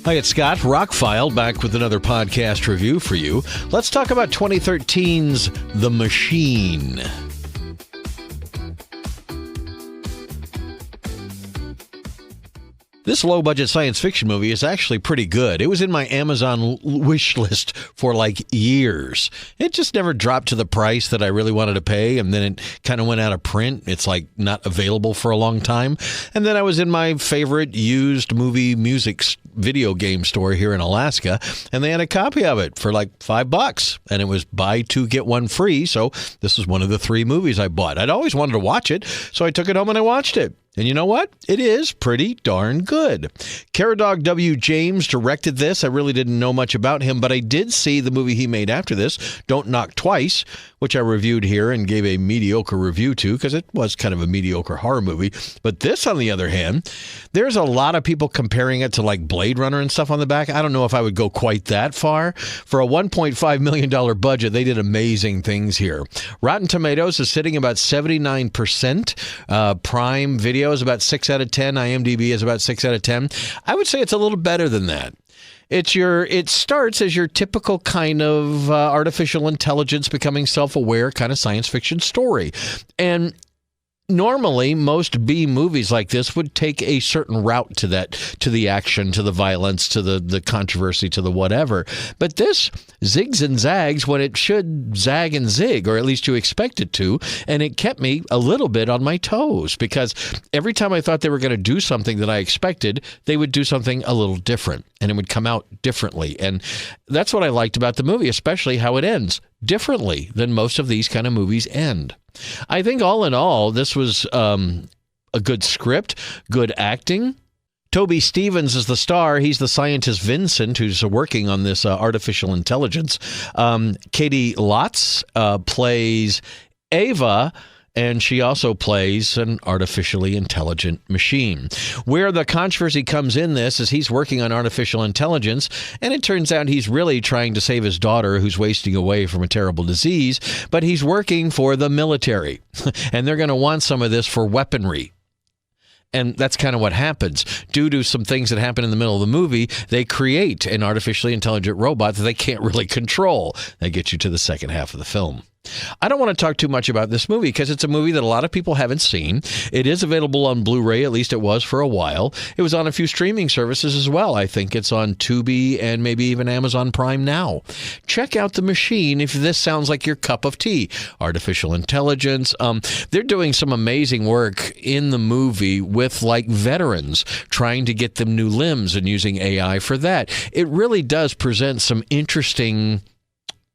Hi, it's Scott, ROCKFILE, back with another podcast review for you. Let's talk about 2013's The Machine. This low-budget science fiction movie is actually pretty good. It was in my Amazon wish list for like years. It just never dropped to the price that I really wanted to pay, and then it kind of went out of print. It's like not available for a long time. And then I was in my favorite used movie music video game store here in Alaska, and they had a copy of it for like $5, and it was buy two, get one free. So this is one of the 3 movies I bought. I'd always wanted to watch it, so I took it home and I watched it. And you know what? It is pretty darn good. Caradog W. James directed this. I really didn't know much about him, but I did see the movie he made after this, Don't Knock Twice, which I reviewed here and gave a mediocre review to because it was kind of a mediocre horror movie. But this, on the other hand, there's a lot of people comparing it to like Blade Runner and stuff on the back. I don't know if I would go quite that far. For a $1.5 million budget, they did amazing things here. Rotten Tomatoes is sitting about 79%. Prime Video is about 6 out of 10. IMDb is about 6 out of 10. I would say it's a little better than that. It starts as your typical kind of artificial intelligence becoming self-aware kind of science fiction story. And normally, most B movies like this would take a certain route to that, to the action, to the violence, to the controversy, to the whatever. But this zigs and zags when it should zag and zig, or at least you expect it to. And it kept me a little bit on my toes because every time I thought they were going to do something that I expected, they would do something a little different, and it would come out differently. And that's what I liked about the movie, especially how it ends differently than most of these kind of movies end. I think all in all, this was a good script, good acting. Toby Stevens is the star. He's the scientist Vincent who's working on this artificial intelligence. Katie Lotz plays Ava, and she also plays an artificially intelligent machine. Where the controversy comes in this is he's working on artificial intelligence, and it turns out he's really trying to save his daughter who's wasting away from a terrible disease, but he's working for the military, and they're going to want some of this for weaponry. And that's kind of what happens. Due to some things that happen in the middle of the movie, they create an artificially intelligent robot that they can't really control. That gets you to the second half of the film. I don't want to talk too much about this movie because it's a movie that a lot of people haven't seen. It is available on Blu-ray, at least it was for a while. It was on a few streaming services as well. I think it's on Tubi and maybe even Amazon Prime now. Check out The Machine if this sounds like your cup of tea. Artificial intelligence. They're doing some amazing work in the movie with like veterans, trying to get them new limbs and using AI for that. It really does present some interesting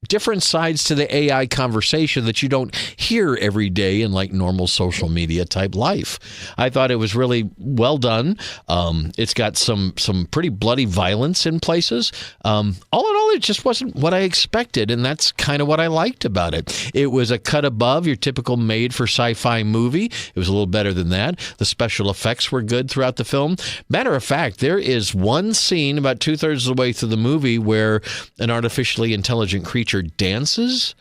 different sides to the AI conversation that you don't hear every day in like normal social media type life. I thought it was really well done. It's got some pretty bloody violence in places. All in all, it just wasn't what I expected, and that's kind of what I liked about it. It was a cut above your typical made for sci-fi movie. It was a little better than that. The special effects were good throughout the film. Matter of fact, there is one scene about 2/3 of the way through the movie where an artificially intelligent creature dances.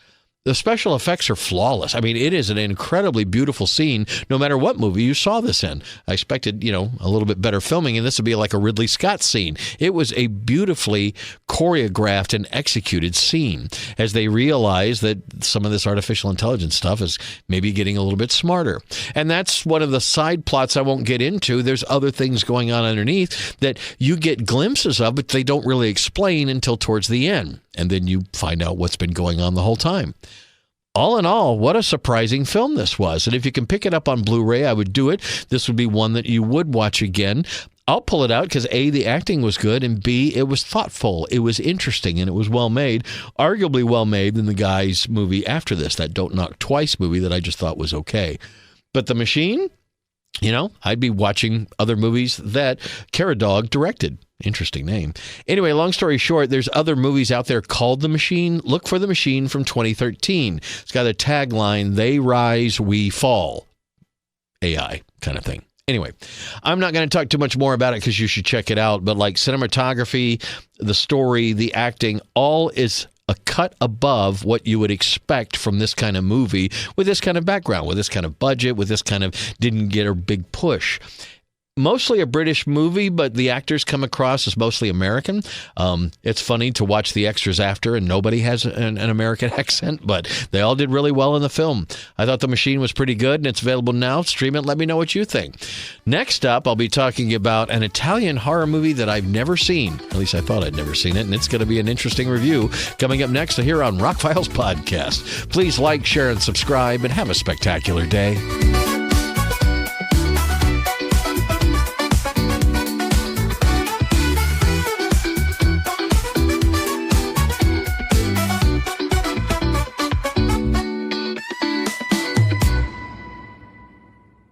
The special effects are flawless. I mean, it is an incredibly beautiful scene, no matter what movie you saw this in. I expected, a little bit better filming, and this would be like a Ridley Scott scene. It was a beautifully choreographed and executed scene as they realize that some of this artificial intelligence stuff is maybe getting a little bit smarter. And that's one of the side plots I won't get into. There's other things going on underneath that you get glimpses of, but they don't really explain until towards the end. And then you find out what's been going on the whole time. All in all, what a surprising film this was. And if you can pick it up on Blu-ray, I would do it. This would be one that you would watch again. I'll pull it out because A, the acting was good, and B, it was thoughtful. It was interesting, and it was well made. Arguably well made than the guy's movie after this, that Don't Knock Twice movie that I just thought was okay. But The Machine, I'd be watching other movies that Caradog directed. Interesting name. Anyway, long story short, there's other movies out there called The Machine. Look for The Machine from 2013. It's got a tagline, "They rise, we fall." AI kind of thing. Anyway, I'm not going to talk too much more about it because you should check it out. But like cinematography, the story, the acting, all is a cut above what you would expect from this kind of movie with this kind of background, with this kind of budget, with this kind of didn't get a big push. mostly a British movie, but the actors come across as mostly American. It's funny to watch the extras after, and nobody has an American accent, but they all did really well in the film. I thought The Machine was pretty good, and it's available now. Stream it. Let me know what you think. Next up, I'll be talking about an Italian horror movie that I've never seen. At least I thought I'd never seen it, and it's going to be an interesting review coming up next here on ROCKFILE's podcast. Please like, share, and subscribe, and have a spectacular day.